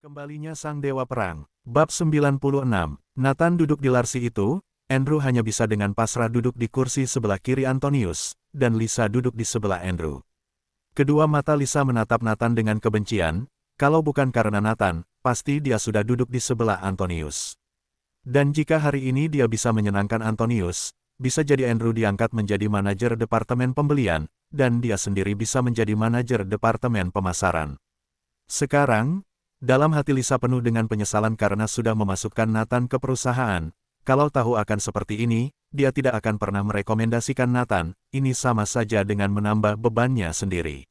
Kembalinya Sang Dewa Perang. Bab 96. Nathan duduk di larsi itu, Andrew hanya bisa dengan pasrah duduk di kursi sebelah kiri Antonius, dan Lisa duduk di sebelah Andrew. Kedua mata Lisa menatap Nathan dengan kebencian, kalau bukan karena Nathan, pasti dia sudah duduk di sebelah Antonius. Dan jika hari ini dia bisa menyenangkan Antonius, bisa jadi Andrew diangkat menjadi manajer departemen pembelian, dan dia sendiri bisa menjadi manajer departemen pemasaran. Sekarang, dalam hati Lisa penuh dengan penyesalan karena sudah memasukkan Nathan ke perusahaan. Kalau tahu akan seperti ini, dia tidak akan pernah merekomendasikan Nathan. Ini sama saja dengan menambah bebannya sendiri.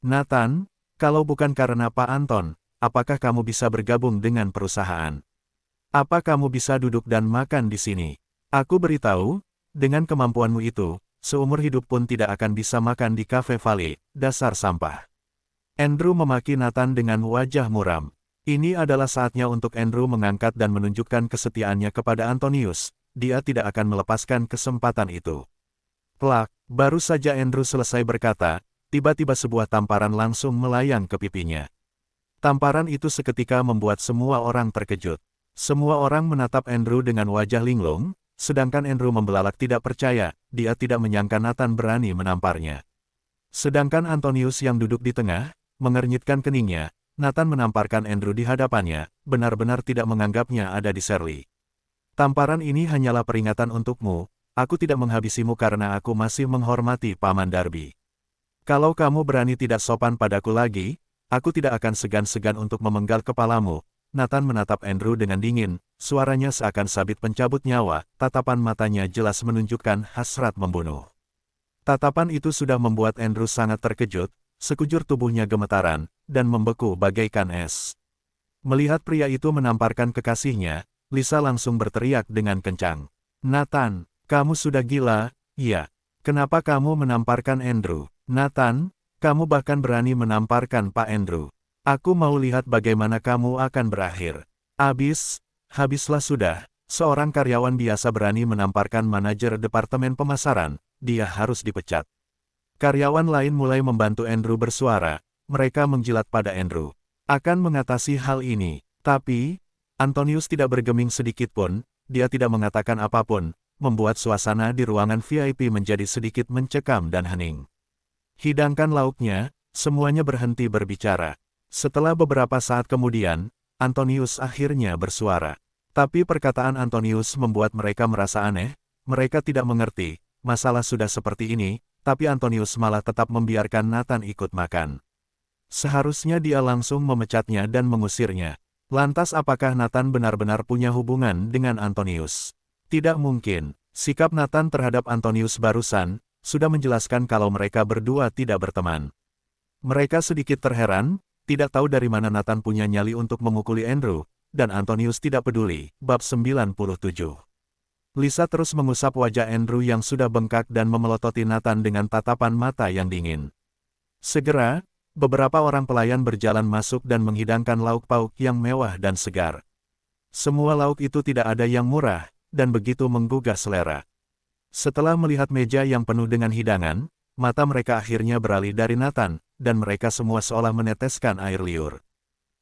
Nathan, kalau bukan karena Pak Anton, apakah kamu bisa bergabung dengan perusahaan? Apa kamu bisa duduk dan makan di sini? Aku beritahu, dengan kemampuanmu itu, seumur hidup pun tidak akan bisa makan di Cafe Valley, dasar sampah. Andrew memaki Nathan dengan wajah muram. Ini adalah saatnya untuk Andrew mengangkat dan menunjukkan kesetiaannya kepada Antonius. Dia tidak akan melepaskan kesempatan itu. Plak, baru saja Andrew selesai berkata, tiba-tiba sebuah tamparan langsung melayang ke pipinya. Tamparan itu seketika membuat semua orang terkejut. Semua orang menatap Andrew dengan wajah linglung, sedangkan Andrew membelalak tidak percaya, dia tidak menyangka Nathan berani menamparnya. Sedangkan Antonius yang duduk di tengah, mengernyitkan keningnya, Nathan menamparkan Andrew di hadapannya, benar-benar tidak menganggapnya ada di Shirley. Tamparan ini hanyalah peringatan untukmu, aku tidak menghabisimu karena aku masih menghormati Paman Darby. Kalau kamu berani tidak sopan padaku lagi, aku tidak akan segan-segan untuk memenggal kepalamu. Nathan menatap Andrew dengan dingin, suaranya seakan sabit pencabut nyawa, tatapan matanya jelas menunjukkan hasrat membunuh. Tatapan itu sudah membuat Andrew sangat terkejut, sekujur tubuhnya gemetaran, dan membeku bagaikan es. Melihat pria itu menamparkan kekasihnya, Lisa langsung berteriak dengan kencang. Nathan, kamu sudah gila, iya. Kenapa kamu menamparkan Andrew? Nathan, kamu bahkan berani menamparkan Pak Andrew. Aku mau lihat bagaimana kamu akan berakhir. Habislah sudah. Seorang karyawan biasa berani menamparkan manajer departemen pemasaran, dia harus dipecat. Karyawan lain mulai membantu Andrew bersuara, mereka menjilat pada Andrew. Akan mengatasi hal ini, tapi, Antonius tidak bergeming sedikit pun, dia tidak mengatakan apapun, membuat suasana di ruangan VIP menjadi sedikit mencekam dan hening. Hidangkan lauknya, semuanya berhenti berbicara. Setelah beberapa saat kemudian, Antonius akhirnya bersuara. Tapi perkataan Antonius membuat mereka merasa aneh, mereka tidak mengerti, masalah sudah seperti ini, tapi Antonius malah tetap membiarkan Nathan ikut makan. Seharusnya dia langsung memecatnya dan mengusirnya. Lantas apakah Nathan benar-benar punya hubungan dengan Antonius? Tidak mungkin. Sikap Nathan terhadap Antonius barusan, sudah menjelaskan kalau mereka berdua tidak berteman. Mereka sedikit terheran, tidak tahu dari mana Nathan punya nyali untuk memukuli Andrew, dan Antonius tidak peduli. Bab 97. Lisa terus mengusap wajah Andrew yang sudah bengkak dan memelototi Nathan dengan tatapan mata yang dingin. Segera, beberapa orang pelayan berjalan masuk dan menghidangkan lauk pauk yang mewah dan segar. Semua lauk itu tidak ada yang murah, dan begitu menggugah selera. Setelah melihat meja yang penuh dengan hidangan, mata mereka akhirnya beralih dari Nathan, dan mereka semua seolah meneteskan air liur.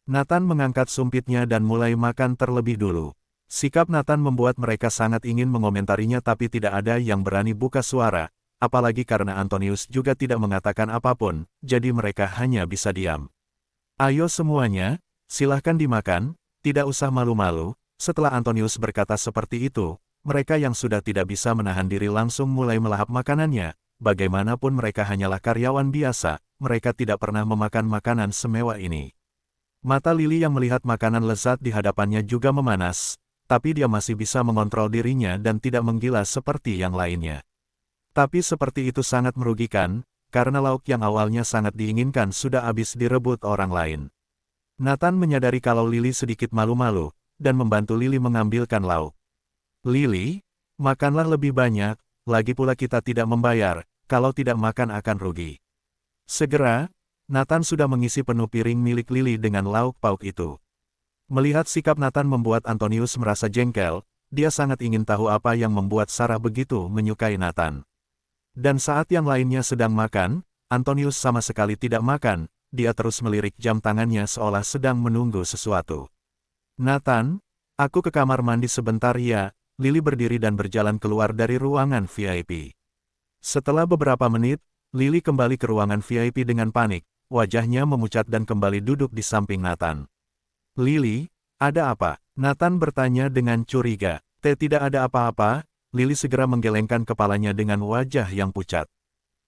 Nathan mengangkat sumpitnya dan mulai makan terlebih dulu. Sikap Nathan membuat mereka sangat ingin mengomentarinya tapi tidak ada yang berani buka suara, apalagi karena Antonius juga tidak mengatakan apapun, jadi mereka hanya bisa diam. Ayo semuanya, silahkan dimakan, tidak usah malu-malu. Setelah Antonius berkata seperti itu, mereka yang sudah tidak bisa menahan diri langsung mulai melahap makanannya. Bagaimanapun mereka hanyalah karyawan biasa, mereka tidak pernah memakan makanan semewah ini. Mata Lily yang melihat makanan lezat di hadapannya juga memanas, tapi dia masih bisa mengontrol dirinya dan tidak menggila seperti yang lainnya. Tapi seperti itu sangat merugikan, karena lauk yang awalnya sangat diinginkan sudah habis direbut orang lain. Nathan menyadari kalau Lily sedikit malu-malu, dan membantu Lily mengambilkan lauk. Lily, makanlah lebih banyak, lagi pula kita tidak membayar, kalau tidak makan akan rugi. Segera, Nathan sudah mengisi penuh piring milik Lily dengan lauk pauk itu. Melihat sikap Nathan membuat Antonius merasa jengkel, dia sangat ingin tahu apa yang membuat Sarah begitu menyukai Nathan. Dan saat yang lainnya sedang makan, Antonius sama sekali tidak makan, dia terus melirik jam tangannya seolah sedang menunggu sesuatu. Nathan, aku ke kamar mandi sebentar ya. Lily berdiri dan berjalan keluar dari ruangan VIP. Setelah beberapa menit, Lily kembali ke ruangan VIP dengan panik, wajahnya memucat dan kembali duduk di samping Nathan. Lily, ada apa? Nathan bertanya dengan curiga. Tidak ada apa-apa, Lily segera menggelengkan kepalanya dengan wajah yang pucat.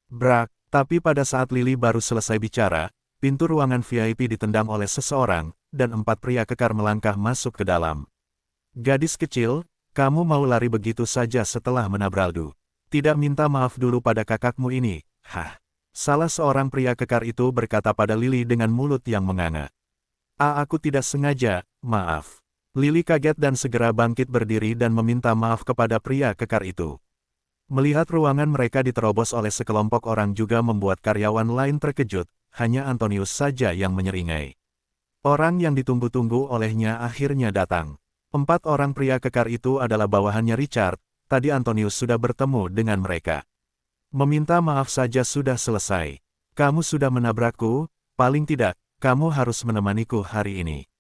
Brak, tapi pada saat Lily baru selesai bicara, pintu ruangan VIP ditendang oleh seseorang, dan 4 pria kekar melangkah masuk ke dalam. Gadis kecil, kamu mau lari begitu saja setelah menabraldu. Tidak minta maaf dulu pada kakakmu ini, hah? Salah seorang pria kekar itu berkata pada Lily dengan mulut yang menganga. Aku tidak sengaja, maaf. Lily kaget dan segera bangkit berdiri dan meminta maaf kepada pria kekar itu. Melihat ruangan mereka diterobos oleh sekelompok orang juga membuat karyawan lain terkejut, hanya Antonius saja yang menyeringai. Orang yang ditunggu-tunggu olehnya akhirnya datang. 4 orang pria kekar itu adalah bawahannya Richard, tadi Antonius sudah bertemu dengan mereka. Meminta maaf saja sudah selesai. Kamu sudah menabrakku, paling tidak, kamu harus menemaniku hari ini.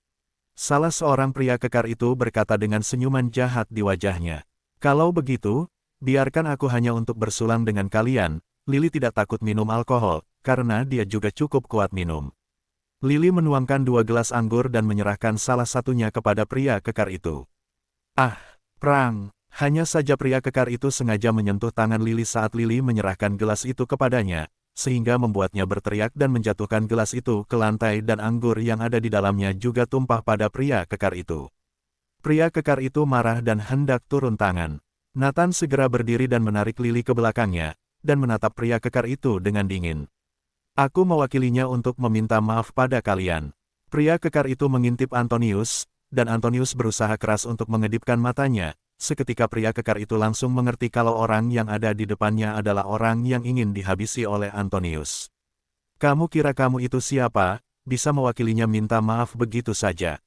Salah seorang pria kekar itu berkata dengan senyuman jahat di wajahnya. Kalau begitu, biarkan aku hanya untuk bersulang dengan kalian. Lily tidak takut minum alkohol, karena dia juga cukup kuat minum. Lily menuangkan 2 gelas anggur dan menyerahkan salah satunya kepada pria kekar itu. Prang! Hanya saja pria kekar itu sengaja menyentuh tangan Lily saat Lily menyerahkan gelas itu kepadanya, sehingga membuatnya berteriak dan menjatuhkan gelas itu ke lantai dan anggur yang ada di dalamnya juga tumpah pada pria kekar itu. Pria kekar itu marah dan hendak turun tangan. Nathan segera berdiri dan menarik Lily ke belakangnya, dan menatap pria kekar itu dengan dingin. Aku mewakilinya untuk meminta maaf pada kalian. Pria kekar itu mengintip Antonius, dan Antonius berusaha keras untuk mengedipkan matanya. Seketika pria kekar itu langsung mengerti kalau orang yang ada di depannya adalah orang yang ingin dihabisi oleh Antonius. Kamu kira kamu itu siapa, bisa mewakilinya minta maaf begitu saja?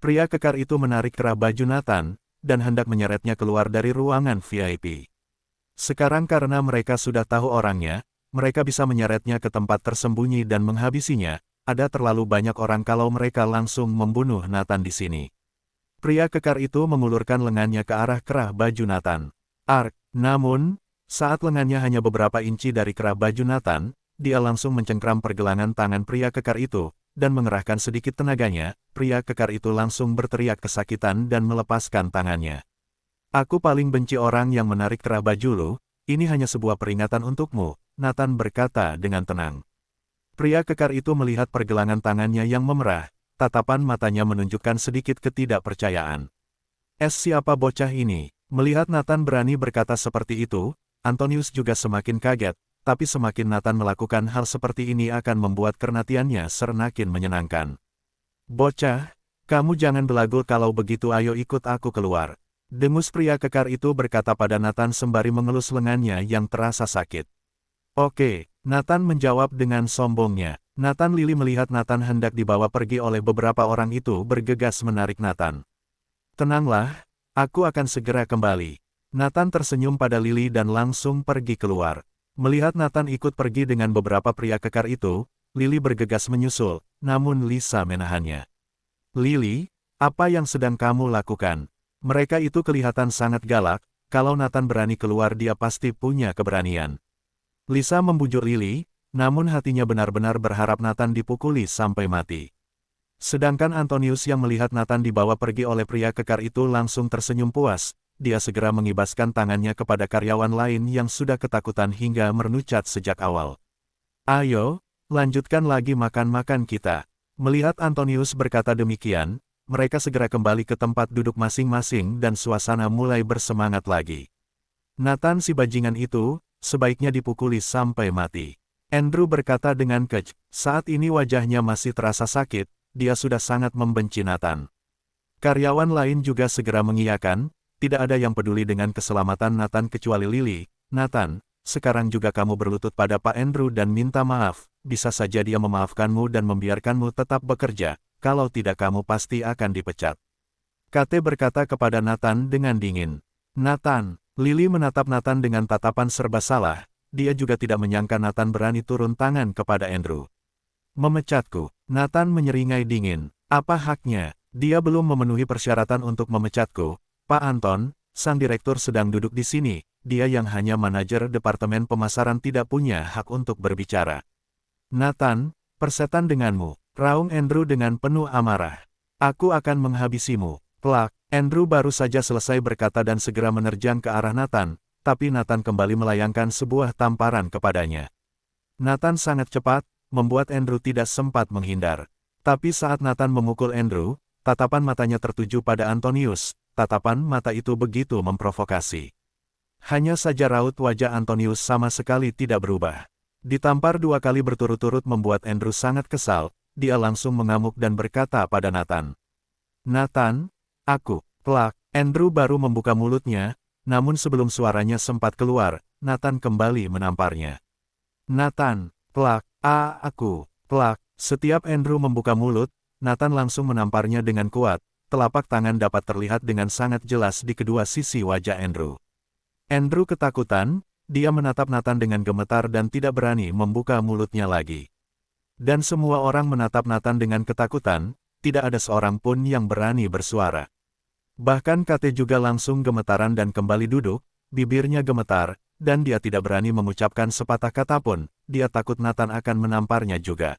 Pria kekar itu menarik kerah baju Nathan, dan hendak menyeretnya keluar dari ruangan VIP. Sekarang karena mereka sudah tahu orangnya, mereka bisa menyeretnya ke tempat tersembunyi dan menghabisinya. Ada terlalu banyak orang kalau mereka langsung membunuh Nathan di sini. Pria kekar itu mengulurkan lengannya ke arah kerah baju Nathan. Namun, saat lengannya hanya beberapa inci dari kerah baju Nathan, dia langsung mencengkram pergelangan tangan pria kekar itu, dan mengerahkan sedikit tenaganya, pria kekar itu langsung berteriak kesakitan dan melepaskan tangannya. Aku paling benci orang yang menarik kerah baju lu, ini hanya sebuah peringatan untukmu, Nathan berkata dengan tenang. Pria kekar itu melihat pergelangan tangannya yang memerah, tatapan matanya menunjukkan sedikit ketidakpercayaan. Siapa bocah ini? Melihat Nathan berani berkata seperti itu, Antonius juga semakin kaget, tapi semakin Nathan melakukan hal seperti ini akan membuat kenatiannya semakin menyenangkan. Bocah, kamu jangan belagu kalau begitu ayo ikut aku keluar. Dengus pria kekar itu berkata pada Nathan sembari mengelus lengannya yang terasa sakit. Oke, Nathan menjawab dengan sombongnya. Lily melihat Nathan hendak dibawa pergi oleh beberapa orang itu bergegas menarik Nathan. Tenanglah, aku akan segera kembali. Nathan tersenyum pada Lily dan langsung pergi keluar. Melihat Nathan ikut pergi dengan beberapa pria kekar itu, Lily bergegas menyusul, namun Lisa menahannya. Lily, apa yang sedang kamu lakukan? Mereka itu kelihatan sangat galak, kalau Nathan berani keluar dia pasti punya keberanian. Lisa membujuk Lily, namun hatinya benar-benar berharap Nathan dipukuli sampai mati. Sedangkan Antonius yang melihat Nathan dibawa pergi oleh pria kekar itu langsung tersenyum puas, dia segera mengibaskan tangannya kepada karyawan lain yang sudah ketakutan hingga merenucat sejak awal. Ayo, lanjutkan lagi makan-makan kita. Melihat Antonius berkata demikian, mereka segera kembali ke tempat duduk masing-masing dan suasana mulai bersemangat lagi. Nathan si bajingan itu, sebaiknya dipukuli sampai mati. Andrew berkata dengan keji. Saat ini wajahnya masih terasa sakit, dia sudah sangat membenci Nathan. Karyawan lain juga segera mengiyakan, tidak ada yang peduli dengan keselamatan Nathan kecuali Lily. Nathan, sekarang juga kamu berlutut pada Pak Andrew dan minta maaf, bisa saja dia memaafkanmu dan membiarkanmu tetap bekerja, kalau tidak kamu pasti akan dipecat. Kate berkata kepada Nathan dengan dingin. Nathan, Lily menatap Nathan dengan tatapan serba salah, dia juga tidak menyangka Nathan berani turun tangan kepada Andrew. Memecatku. Nathan menyeringai dingin. Apa haknya? Dia belum memenuhi persyaratan untuk memecatku. Pak Anton, sang direktur sedang duduk di sini. Dia yang hanya manajer departemen pemasaran tidak punya hak untuk berbicara. Nathan, persetan denganmu, raung Andrew dengan penuh amarah. Aku akan menghabisimu. Plak, Andrew baru saja selesai berkata dan segera menerjang ke arah Nathan, tapi Nathan kembali melayangkan sebuah tamparan kepadanya. Nathan sangat cepat, membuat Andrew tidak sempat menghindar. Tapi saat Nathan memukul Andrew, tatapan matanya tertuju pada Antonius, tatapan mata itu begitu memprovokasi. Hanya saja raut wajah Antonius sama sekali tidak berubah. Ditampar 2 kali berturut-turut membuat Andrew sangat kesal, dia langsung mengamuk dan berkata pada Nathan. Nathan, aku, plak, Andrew baru membuka mulutnya, namun sebelum suaranya sempat keluar, Nathan kembali menamparnya. Nathan, plak, aku, plak, setiap Andrew membuka mulut, Nathan langsung menamparnya dengan kuat, telapak tangan dapat terlihat dengan sangat jelas di kedua sisi wajah Andrew. Andrew ketakutan, dia menatap Nathan dengan gemetar dan tidak berani membuka mulutnya lagi. Dan semua orang menatap Nathan dengan ketakutan, tidak ada seorang pun yang berani bersuara. Bahkan Kate juga langsung gemetaran dan kembali duduk, bibirnya gemetar, dan dia tidak berani mengucapkan sepatah kata pun, dia takut Nathan akan menamparnya juga.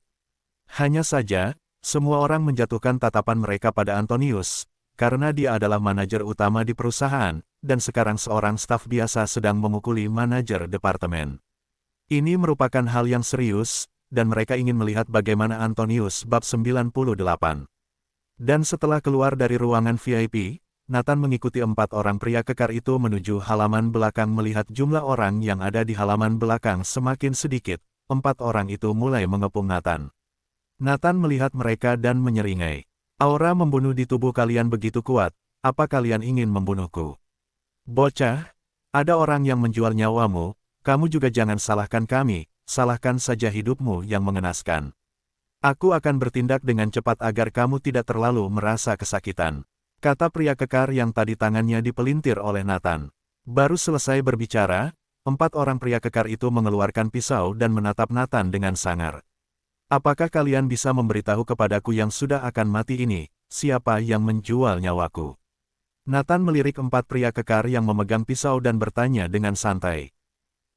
Hanya saja, semua orang menjatuhkan tatapan mereka pada Antonius, karena dia adalah manajer utama di perusahaan, dan sekarang seorang staf biasa sedang memukuli manajer departemen. Ini merupakan hal yang serius, dan mereka ingin melihat bagaimana Antonius bab 98. Dan setelah keluar dari ruangan VIP, Nathan mengikuti 4 orang pria kekar itu menuju halaman belakang melihat jumlah orang yang ada di halaman belakang semakin sedikit. 4 orang itu mulai mengepung Nathan. Nathan melihat mereka dan menyeringai. Aura membunuh di tubuh kalian begitu kuat, apa kalian ingin membunuhku? Bocah, ada orang yang menjual nyawamu, kamu juga jangan salahkan kami, salahkan saja hidupmu yang mengenaskan. Aku akan bertindak dengan cepat agar kamu tidak terlalu merasa kesakitan, kata pria kekar yang tadi tangannya dipelintir oleh Nathan. Baru selesai berbicara, 4 orang pria kekar itu mengeluarkan pisau dan menatap Nathan dengan sangar. Apakah kalian bisa memberitahu kepadaku yang sudah akan mati ini, siapa yang menjual nyawaku? Nathan melirik 4 pria kekar yang memegang pisau dan bertanya dengan santai.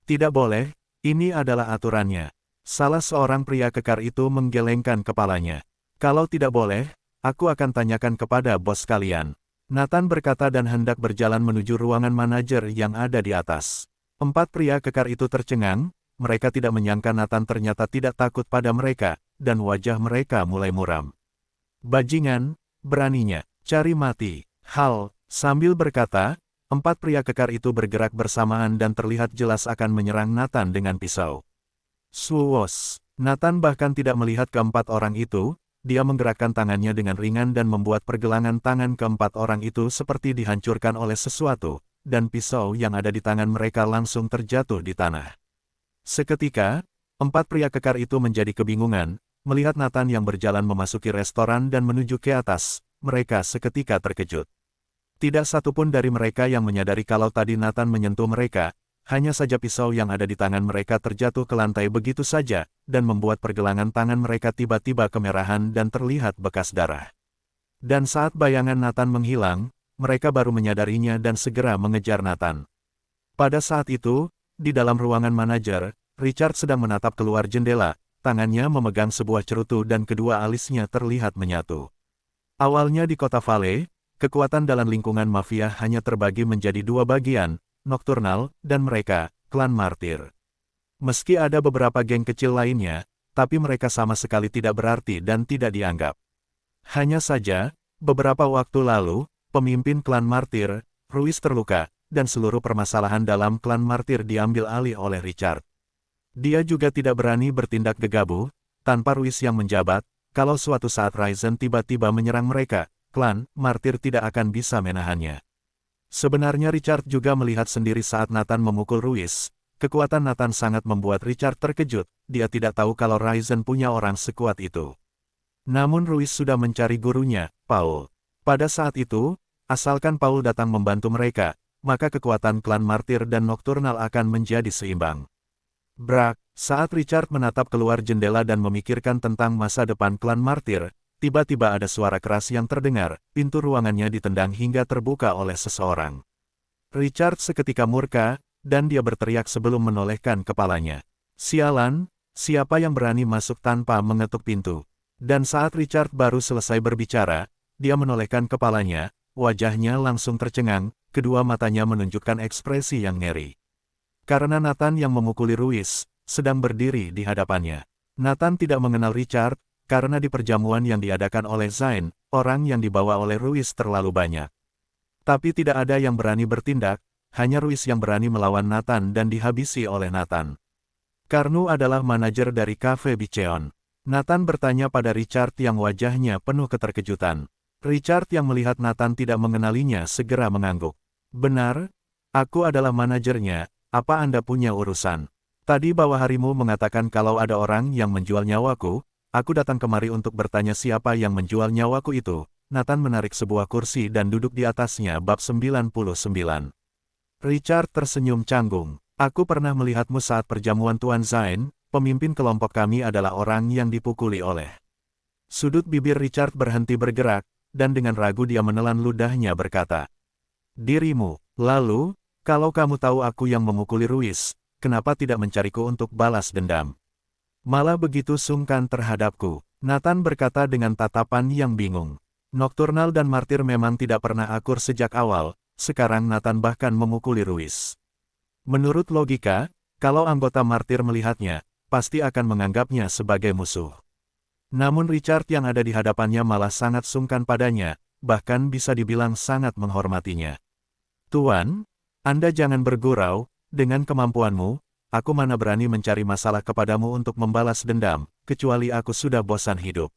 Tidak boleh, ini adalah aturannya. Salah seorang pria kekar itu menggelengkan kepalanya. Kalau tidak boleh, aku akan tanyakan kepada bos kalian. Nathan berkata dan hendak berjalan menuju ruangan manajer yang ada di atas. 4 pria kekar itu tercengang, mereka tidak menyangka Nathan ternyata tidak takut pada mereka, dan wajah mereka mulai muram. Bajingan, beraninya, cari mati. Hal, sambil berkata, 4 pria kekar itu bergerak bersamaan dan terlihat jelas akan menyerang Nathan dengan pisau. Suwos, Nathan bahkan tidak melihat ke-4 orang itu, dia menggerakkan tangannya dengan ringan dan membuat pergelangan tangan ke-4 orang itu seperti dihancurkan oleh sesuatu, dan pisau yang ada di tangan mereka langsung terjatuh di tanah. Seketika, 4 pria kekar itu menjadi kebingungan, melihat Nathan yang berjalan memasuki restoran dan menuju ke atas, mereka seketika terkejut. Tidak satupun dari mereka yang menyadari kalau tadi Nathan menyentuh mereka, hanya saja pisau yang ada di tangan mereka terjatuh ke lantai begitu saja, dan membuat pergelangan tangan mereka tiba-tiba kemerahan dan terlihat bekas darah. Dan saat bayangan Nathan menghilang, mereka baru menyadarinya dan segera mengejar Nathan. Pada saat itu, di dalam ruangan manajer, Richard sedang menatap keluar jendela, tangannya memegang sebuah cerutu dan kedua alisnya terlihat menyatu. Awalnya di kota Vale, kekuatan dalam lingkungan mafia hanya terbagi menjadi 2 bagian, Nocturnal, dan mereka, klan martir. Meski ada beberapa geng kecil lainnya, tapi mereka sama sekali tidak berarti dan tidak dianggap. Hanya saja, beberapa waktu lalu, pemimpin klan martir, Ruiz terluka, dan seluruh permasalahan dalam klan martir diambil alih oleh Richard. Dia juga tidak berani bertindak gegabah, tanpa Ruiz yang menjabat, kalau suatu saat Ryzen tiba-tiba menyerang mereka, klan martir tidak akan bisa menahannya. Sebenarnya Richard juga melihat sendiri saat Nathan memukul Ruiz. Kekuatan Nathan sangat membuat Richard terkejut, dia tidak tahu kalau Ryzen punya orang sekuat itu. Namun Ruiz sudah mencari gurunya, Paul. Pada saat itu, asalkan Paul datang membantu mereka, maka kekuatan klan martir dan Nocturnal akan menjadi seimbang. Brak, saat Richard menatap keluar jendela dan memikirkan tentang masa depan klan martir, tiba-tiba ada suara keras yang terdengar, pintu ruangannya ditendang hingga terbuka oleh seseorang. Richard seketika murka, dan dia berteriak sebelum menolehkan kepalanya. Sialan, siapa yang berani masuk tanpa mengetuk pintu? Dan saat Richard baru selesai berbicara, dia menolehkan kepalanya, wajahnya langsung tercengang, kedua matanya menunjukkan ekspresi yang ngeri. Karena Nathan yang memukuli Ruiz, sedang berdiri di hadapannya. Nathan tidak mengenal Richard, karena di perjamuan yang diadakan oleh Zain, orang yang dibawa oleh Ruiz terlalu banyak. Tapi tidak ada yang berani bertindak, hanya Ruiz yang berani melawan Nathan dan dihabisi oleh Nathan. Karnu adalah manajer dari Cafe Bicheon. Nathan bertanya pada Richard yang wajahnya penuh keterkejutan. Richard yang melihat Nathan tidak mengenalinya segera mengangguk. Benar, aku adalah manajernya. Apa Anda punya urusan? Tadi bawaharimu mengatakan kalau ada orang yang menjual nyawaku, aku datang kemari untuk bertanya siapa yang menjual nyawaku itu. Nathan menarik sebuah kursi dan duduk di atasnya. Bab 99. Richard tersenyum canggung. Aku pernah melihatmu saat perjamuan Tuan Zain, pemimpin kelompok kami adalah orang yang dipukuli oleh. Sudut bibir Richard berhenti bergerak, dan dengan ragu dia menelan ludahnya berkata, dirimu, lalu, kalau kamu tahu aku yang memukuli Ruiz, kenapa tidak mencariku untuk balas dendam? Malah begitu sungkan terhadapku, Nathan berkata dengan tatapan yang bingung. Nocturnal dan Martir memang tidak pernah akur sejak awal, sekarang Nathan bahkan memukuli Ruiz. Menurut logika, kalau anggota Martir melihatnya, pasti akan menganggapnya sebagai musuh. Namun Richard yang ada di hadapannya malah sangat sungkan padanya, bahkan bisa dibilang sangat menghormatinya. Tuan, Anda jangan bergurau, dengan kemampuanmu, aku mana berani mencari masalah kepadamu untuk membalas dendam, kecuali aku sudah bosan hidup.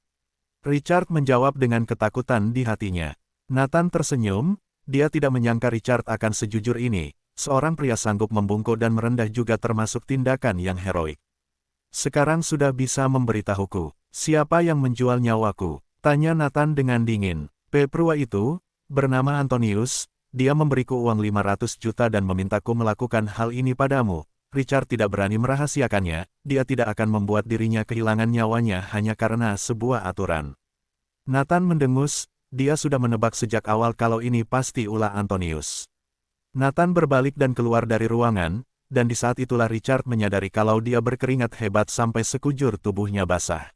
Richard menjawab dengan ketakutan di hatinya. Nathan tersenyum, dia tidak menyangka Richard akan sejujur ini, seorang pria sanggup membungkuk dan merendah juga termasuk tindakan yang heroik. Sekarang sudah bisa memberitahuku, siapa yang menjual nyawaku? Tanya Nathan dengan dingin. Pria itu, bernama Antonius, dia memberiku uang 500 juta dan memintaku melakukan hal ini padamu. Richard tidak berani merahasiakannya, dia tidak akan membuat dirinya kehilangan nyawanya hanya karena sebuah aturan. Nathan mendengus, dia sudah menebak sejak awal kalau ini pasti ulah Antonius. Nathan berbalik dan keluar dari ruangan, dan di saat itulah Richard menyadari kalau dia berkeringat hebat sampai sekujur tubuhnya basah.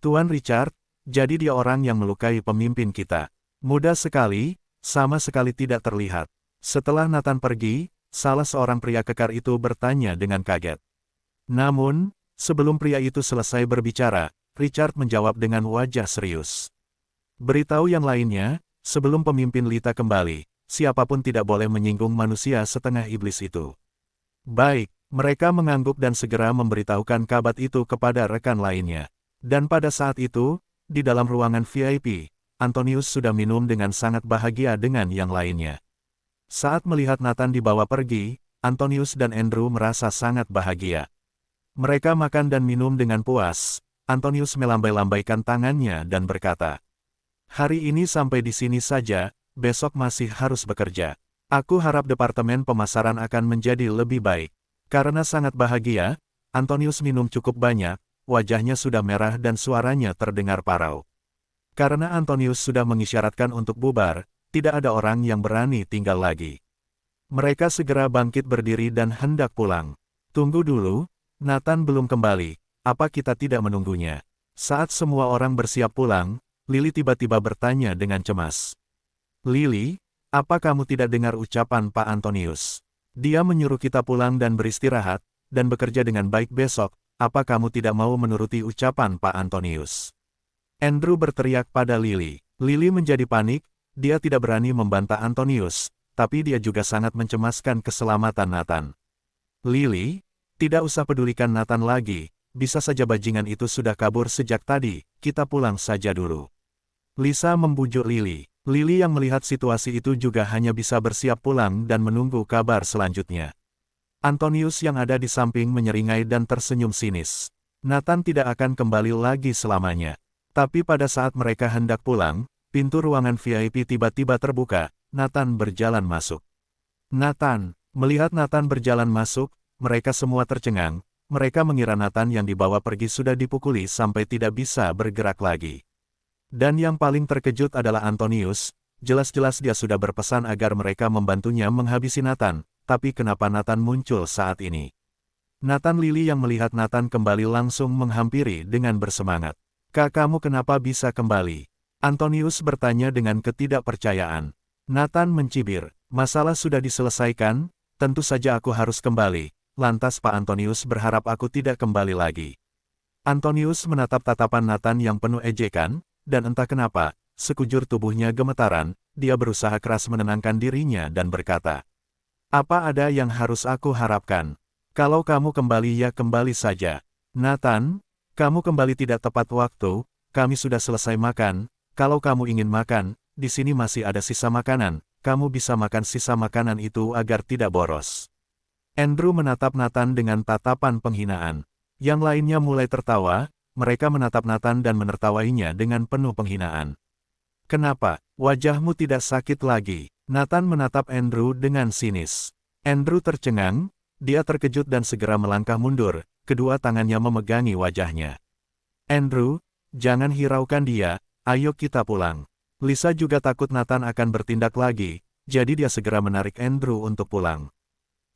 Tuan Richard, jadi dia orang yang melukai pemimpin kita. Mudah sekali, sama sekali tidak terlihat. Setelah Nathan pergi, salah seorang pria kekar itu bertanya dengan kaget. Namun, sebelum pria itu selesai berbicara, Richard menjawab dengan wajah serius. Beritahu yang lainnya, sebelum pemimpin Lita kembali, siapapun tidak boleh menyinggung manusia setengah iblis itu. Baik, mereka mengangguk dan segera memberitahukan kabar itu kepada rekan lainnya. Dan pada saat itu, di dalam ruangan VIP, Antonius sudah minum dengan sangat bahagia dengan yang lainnya. Saat melihat Nathan dibawa pergi, Antonius dan Andrew merasa sangat bahagia. Mereka makan dan minum dengan puas. Antonius melambai-lambaikan tangannya dan berkata, hari ini sampai di sini saja, besok masih harus bekerja. Aku harap departemen pemasaran akan menjadi lebih baik. Karena sangat bahagia, Antonius minum cukup banyak, wajahnya sudah merah dan suaranya terdengar parau. Karena Antonius sudah mengisyaratkan untuk bubar, tidak ada orang yang berani tinggal lagi. Mereka segera bangkit berdiri dan hendak pulang. Tunggu dulu, Nathan belum kembali, apa kita tidak menunggunya? Saat semua orang bersiap pulang, Lily tiba-tiba bertanya dengan cemas. Lily, apa kamu tidak dengar ucapan Pak Antonius? Dia menyuruh kita pulang dan beristirahat, dan bekerja dengan baik besok, apa kamu tidak mau menuruti ucapan Pak Antonius? Andrew berteriak pada Lily. Lily menjadi panik, dia tidak berani membantah Antonius, tapi dia juga sangat mencemaskan keselamatan Nathan. Lily, tidak usah pedulikan Nathan lagi, bisa saja bajingan itu sudah kabur sejak tadi, kita pulang saja dulu. Lisa membujuk Lily. Lily yang melihat situasi itu juga hanya bisa bersiap pulang dan menunggu kabar selanjutnya. Antonius yang ada di samping menyeringai dan tersenyum sinis. Nathan tidak akan kembali lagi selamanya. Tapi pada saat mereka hendak pulang, pintu ruangan VIP tiba-tiba terbuka, Nathan berjalan masuk. Melihat Nathan berjalan masuk, mereka semua tercengang, mereka mengira Nathan yang dibawa pergi sudah dipukuli sampai tidak bisa bergerak lagi. Dan yang paling terkejut adalah Antonius, jelas-jelas dia sudah berpesan agar mereka membantunya menghabisi Nathan, tapi kenapa Nathan muncul saat ini? Nathan Lily yang melihat Nathan kembali langsung menghampiri dengan bersemangat. "Kak, kamu kenapa bisa kembali?" Antonius bertanya dengan ketidakpercayaan. Nathan mencibir, "Masalah sudah diselesaikan, tentu saja aku harus kembali." Lantas Pak Antonius berharap aku tidak kembali lagi. Antonius menatap tatapan Nathan yang penuh ejekan, dan entah kenapa, sekujur tubuhnya gemetaran, dia berusaha keras menenangkan dirinya dan berkata, "Apa ada yang harus aku harapkan? Kalau kamu kembali ya kembali saja." "Nathan, kamu kembali tidak tepat waktu, kami sudah selesai makan. Kalau kamu ingin makan, di sini masih ada sisa makanan, kamu bisa makan sisa makanan itu agar tidak boros." Andrew menatap Nathan dengan tatapan penghinaan. Yang lainnya mulai tertawa, mereka menatap Nathan dan menertawainya dengan penuh penghinaan. "Kenapa, wajahmu tidak sakit lagi?" Nathan menatap Andrew dengan sinis. Andrew tercengang, dia terkejut dan segera melangkah mundur, kedua tangannya memegangi wajahnya. "Andrew, jangan hiraukan dia, ayo kita pulang." Lisa juga takut Nathan akan bertindak lagi, jadi dia segera menarik Andrew untuk pulang.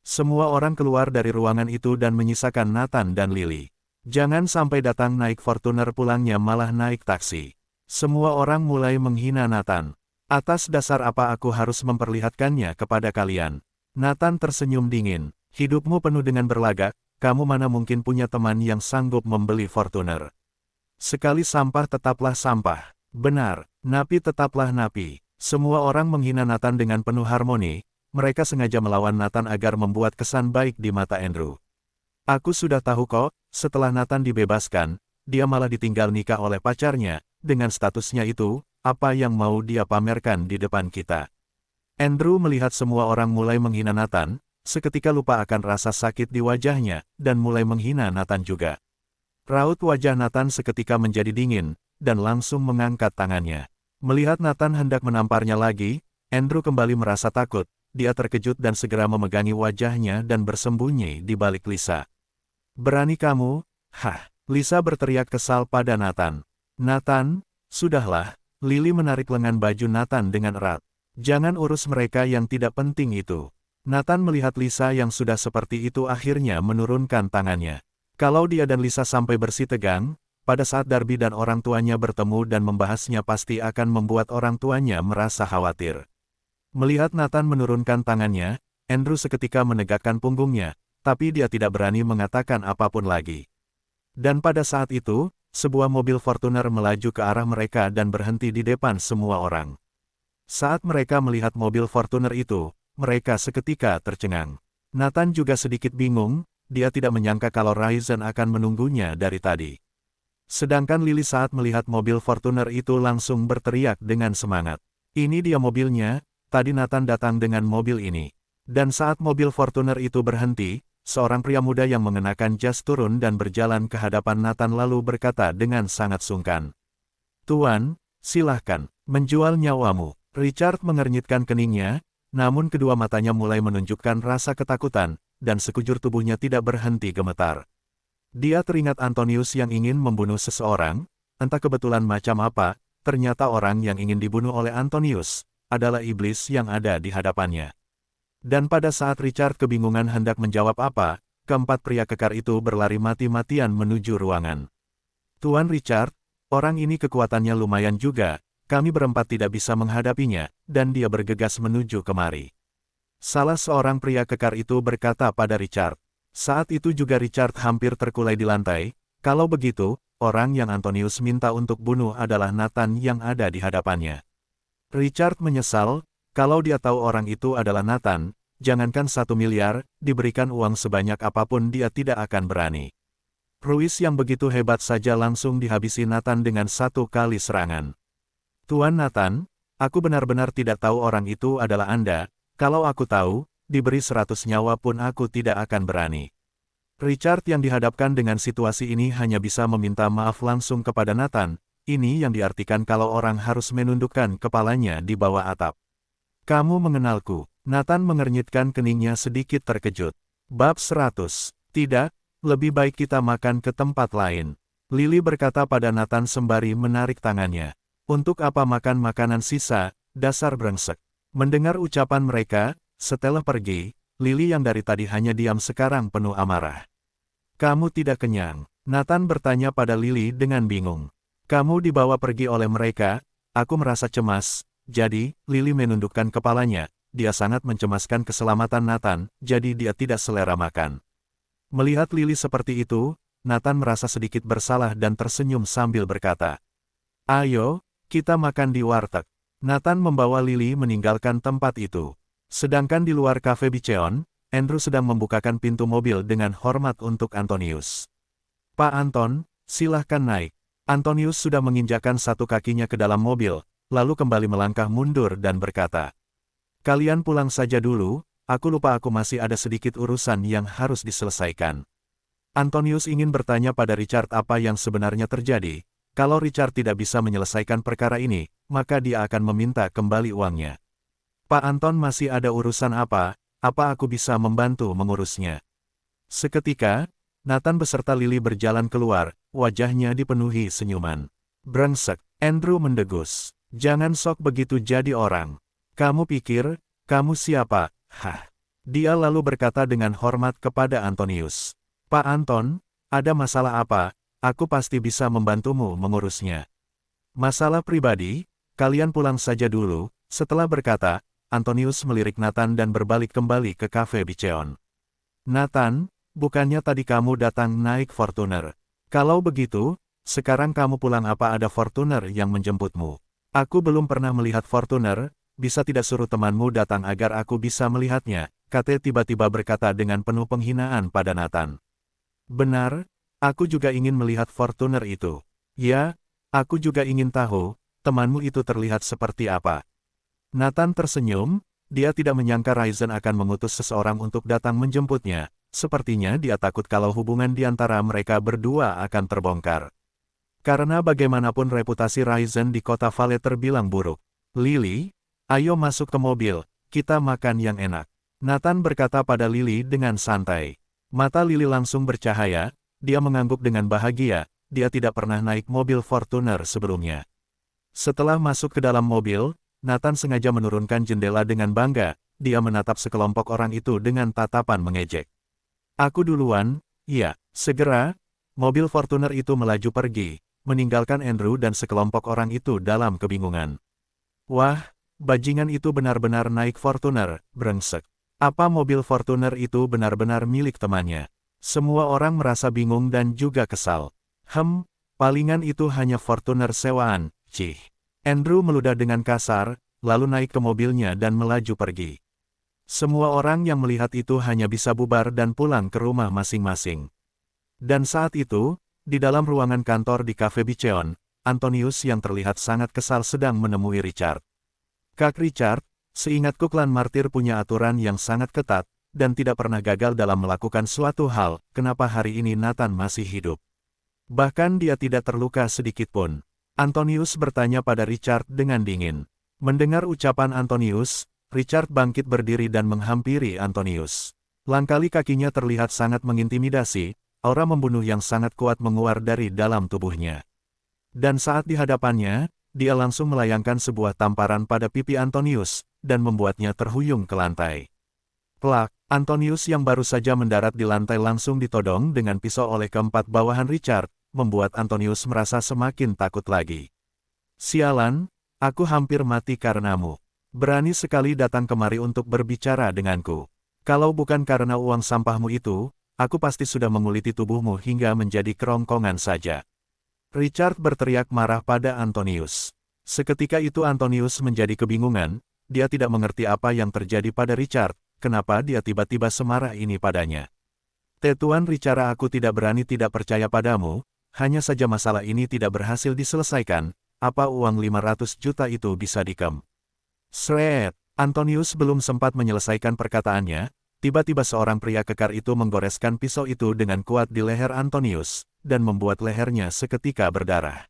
Semua orang keluar dari ruangan itu dan menyisakan Nathan dan Lily. Jangan sampai datang naik Fortuner pulangnya malah naik taksi. Semua orang mulai menghina Nathan. "Atas dasar apa aku harus memperlihatkannya kepada kalian?" Nathan tersenyum dingin. "Hidupmu penuh dengan berlagak, kamu mana mungkin punya teman yang sanggup membeli Fortuner. Sekali sampah tetaplah sampah. Benar, napi tetaplah napi." Semua orang menghina Nathan dengan penuh harmoni. Mereka sengaja melawan Nathan agar membuat kesan baik di mata Andrew. "Aku sudah tahu kok, setelah Nathan dibebaskan, dia malah ditinggal nikah oleh pacarnya. Dengan statusnya itu, apa yang mau dia pamerkan di depan kita?" Andrew melihat semua orang mulai menghina Nathan, seketika lupa akan rasa sakit di wajahnya, dan mulai menghina Nathan juga. Raut wajah Nathan seketika menjadi dingin, dan langsung mengangkat tangannya. Melihat Nathan hendak menamparnya lagi, Andrew kembali merasa takut. Dia terkejut dan segera memegangi wajahnya dan bersembunyi di balik Lisa. "Berani kamu?" "Hah!" Lisa berteriak kesal pada Nathan. "Nathan, sudahlah." Lily menarik lengan baju Nathan dengan erat. "Jangan urus mereka yang tidak penting itu." Nathan melihat Lisa yang sudah seperti itu akhirnya menurunkan tangannya. Kalau dia dan Lisa sampai bersih tegang, pada saat Darby dan orang tuanya bertemu dan membahasnya pasti akan membuat orang tuanya merasa khawatir. Melihat Nathan menurunkan tangannya, Andrew seketika menegakkan punggungnya, tapi dia tidak berani mengatakan apapun lagi. Dan pada saat itu, sebuah mobil Fortuner melaju ke arah mereka dan berhenti di depan semua orang. Saat mereka melihat mobil Fortuner itu, mereka seketika tercengang. Nathan juga sedikit bingung, dia tidak menyangka kalau Raisin akan menunggunya dari tadi. Sedangkan Lily saat melihat mobil Fortuner itu langsung berteriak dengan semangat. "Ini dia mobilnya. Tadi Nathan datang dengan mobil ini." Dan saat mobil Fortuner itu berhenti, seorang pria muda yang mengenakan jas turun dan berjalan ke hadapan Nathan lalu berkata dengan sangat sungkan, "Tuan, silahkan, menjual nyawamu." Richard mengernyitkan keningnya, namun kedua matanya mulai menunjukkan rasa ketakutan, dan sekujur tubuhnya tidak berhenti gemetar. Dia teringat Antonius yang ingin membunuh seseorang, entah kebetulan macam apa, ternyata orang yang ingin dibunuh oleh Antonius adalah iblis yang ada di hadapannya. Dan pada saat Richard kebingungan hendak menjawab apa, keempat pria kekar itu berlari mati-matian menuju ruangan. "Tuan Richard, orang ini kekuatannya lumayan juga, kami berempat tidak bisa menghadapinya," dan dia bergegas menuju kemari. Salah seorang pria kekar itu berkata pada Richard. Saat itu juga Richard hampir terkulai di lantai. Kalau begitu, orang yang Antonius minta untuk bunuh adalah Nathan yang ada di hadapannya. Richard menyesal, kalau dia tahu orang itu adalah Nathan, jangankan 1 miliar, diberikan uang sebanyak apapun dia tidak akan berani. Ruiz yang begitu hebat saja langsung dihabisi Nathan dengan 1 kali serangan. "Tuan Nathan, aku benar-benar tidak tahu orang itu adalah Anda, kalau aku tahu, diberi 100 nyawa pun aku tidak akan berani." Richard yang dihadapkan dengan situasi ini hanya bisa meminta maaf langsung kepada Nathan. Ini yang diartikan kalau orang harus menundukkan kepalanya di bawah atap. "Kamu mengenalku?" Nathan mengernyitkan keningnya sedikit terkejut. Bab 100. "Tidak, lebih baik kita makan ke tempat lain. Lily berkata pada Nathan sembari menarik tangannya. Untuk apa makan makanan sisa, dasar brengsek. Mendengar ucapan mereka, setelah pergi, Lily yang dari tadi hanya diam sekarang penuh amarah. Kamu tidak kenyang? Nathan bertanya pada Lily dengan bingung. Kamu dibawa pergi oleh mereka, aku merasa cemas. Jadi, Lily menundukkan kepalanya, dia sangat mencemaskan keselamatan Nathan, jadi dia tidak selera makan. Melihat Lily seperti itu, Nathan merasa sedikit bersalah dan tersenyum sambil berkata, "Ayo, kita makan di warteg." Nathan membawa Lily meninggalkan tempat itu. Sedangkan di luar kafe Bicheon, Andrew sedang membukakan pintu mobil dengan hormat untuk Antonius. "Pak Anton, silahkan naik." Antonius sudah menginjakkan satu kakinya ke dalam mobil, lalu kembali melangkah mundur dan berkata, "Kalian pulang saja dulu, aku lupa aku masih ada sedikit urusan yang harus diselesaikan." Antonius ingin bertanya pada Richard apa yang sebenarnya terjadi. Kalau Richard tidak bisa menyelesaikan perkara ini, maka dia akan meminta kembali uangnya. "Pak Anton masih ada urusan apa aku bisa membantu mengurusnya?" Seketika, Nathan beserta Lily berjalan keluar, wajahnya dipenuhi senyuman. "Brengsek," Andrew mendegus. "Jangan sok begitu jadi orang. Kamu pikir, kamu siapa?" Hah. Dia lalu berkata dengan hormat kepada Antonius. "Pak Anton, ada masalah apa? Aku pasti bisa membantumu mengurusnya." "Masalah pribadi, kalian pulang saja dulu." Setelah berkata, Antonius melirik Nathan dan berbalik kembali ke kafe Bicheon. "Nathan, bukannya tadi kamu datang naik Fortuner? Kalau begitu, sekarang kamu pulang apa ada Fortuner yang menjemputmu?" "Aku belum pernah melihat Fortuner, bisa tidak suruh temanmu datang agar aku bisa melihatnya," Kate tiba-tiba berkata dengan penuh penghinaan pada Nathan. "Benar, aku juga ingin melihat Fortuner itu." "Ya, aku juga ingin tahu, temanmu itu terlihat seperti apa." Nathan tersenyum, dia tidak menyangka Ryzen akan mengutus seseorang untuk datang menjemputnya, sepertinya dia takut kalau hubungan di antara mereka berdua akan terbongkar. Karena bagaimanapun reputasi Ryzen di kota Vale terbilang buruk. "Lily, ayo masuk ke mobil, kita makan yang enak." Nathan berkata pada Lily dengan santai. Mata Lily langsung bercahaya, dia mengangguk dengan bahagia, dia tidak pernah naik mobil Fortuner sebelumnya. Setelah masuk ke dalam mobil, Nathan sengaja menurunkan jendela dengan bangga, dia menatap sekelompok orang itu dengan tatapan mengejek. "Aku duluan." "Iya." Segera, mobil Fortuner itu melaju pergi, meninggalkan Andrew dan sekelompok orang itu dalam kebingungan. "Wah, bajingan itu benar-benar naik Fortuner, brengsek. Apa mobil Fortuner itu benar-benar milik temannya?" Semua orang merasa bingung dan juga kesal. Palingan itu hanya Fortuner sewaan, cih." Andrew meludah dengan kasar, lalu naik ke mobilnya dan melaju pergi. Semua orang yang melihat itu hanya bisa bubar dan pulang ke rumah masing-masing. Dan saat itu, di dalam ruangan kantor di Cafe Bicheon, Antonius yang terlihat sangat kesal sedang menemui Richard. "Kak Richard, seingatku klan martir punya aturan yang sangat ketat, dan tidak pernah gagal dalam melakukan suatu hal, kenapa hari ini Nathan masih hidup? Bahkan dia tidak terluka sedikitpun." Antonius bertanya pada Richard dengan dingin. Mendengar ucapan Antonius, Richard bangkit berdiri dan menghampiri Antonius. Langkali kakinya terlihat sangat mengintimidasi, aura membunuh yang sangat kuat menguar dari dalam tubuhnya. Dan saat di hadapannya, dia langsung melayangkan sebuah tamparan pada pipi Antonius, dan membuatnya terhuyung ke lantai. Plak, Antonius yang baru saja mendarat di lantai langsung ditodong dengan pisau oleh keempat bawahan Richard, membuat Antonius merasa semakin takut lagi. "Sialan, aku hampir mati karenamu. Berani sekali datang kemari untuk berbicara denganku. Kalau bukan karena uang sampahmu itu, aku pasti sudah menguliti tubuhmu hingga menjadi kerongkongan saja." Richard berteriak marah pada Antonius. Seketika itu Antonius menjadi kebingungan, dia tidak mengerti apa yang terjadi pada Richard, kenapa dia tiba-tiba semarah ini padanya. "Tuan Richard, aku tidak berani tidak percaya padamu, hanya saja masalah ini tidak berhasil diselesaikan, apa uang 500 juta itu bisa dikem?" Sret! Antonius belum sempat menyelesaikan perkataannya, tiba-tiba seorang pria kekar itu menggoreskan pisau itu dengan kuat di leher Antonius, dan membuat lehernya seketika berdarah.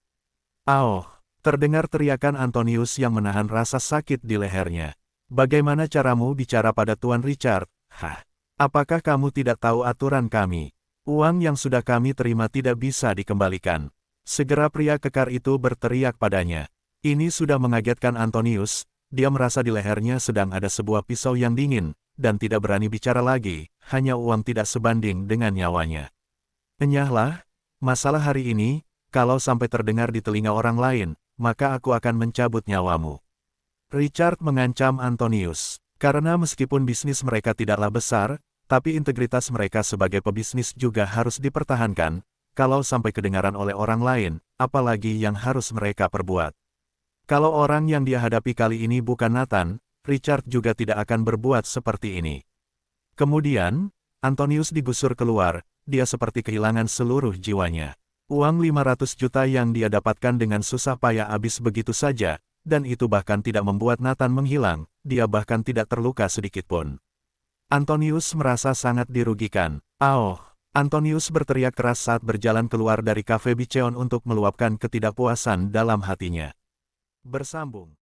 "Auh!" Terdengar teriakan Antonius yang menahan rasa sakit di lehernya. "Bagaimana caramu bicara pada Tuan Richard? Hah? Apakah kamu tidak tahu aturan kami?" Uang yang sudah kami terima tidak bisa dikembalikan. Segera pria kekar itu berteriak padanya. Ini sudah mengagetkan Antonius, dia merasa di lehernya sedang ada sebuah pisau yang dingin, dan tidak berani bicara lagi, hanya uang tidak sebanding dengan nyawanya. Enyahlah, masalah hari ini, kalau sampai terdengar di telinga orang lain, maka aku akan mencabut nyawamu. Richard mengancam Antonius, karena meskipun bisnis mereka tidaklah besar, tapi integritas mereka sebagai pebisnis juga harus dipertahankan, kalau sampai kedengaran oleh orang lain, apalagi yang harus mereka perbuat. Kalau orang yang dia hadapi kali ini bukan Nathan, Richard juga tidak akan berbuat seperti ini. Kemudian, Antonius digusur keluar, dia seperti kehilangan seluruh jiwanya. Uang 500 juta yang dia dapatkan dengan susah payah habis begitu saja, dan itu bahkan tidak membuat Nathan menghilang, dia bahkan tidak terluka sedikitpun. Antonius merasa sangat dirugikan. "Aoh!" Antonius berteriak keras saat berjalan keluar dari kafe Bicheon untuk meluapkan ketidakpuasan dalam hatinya. Bersambung.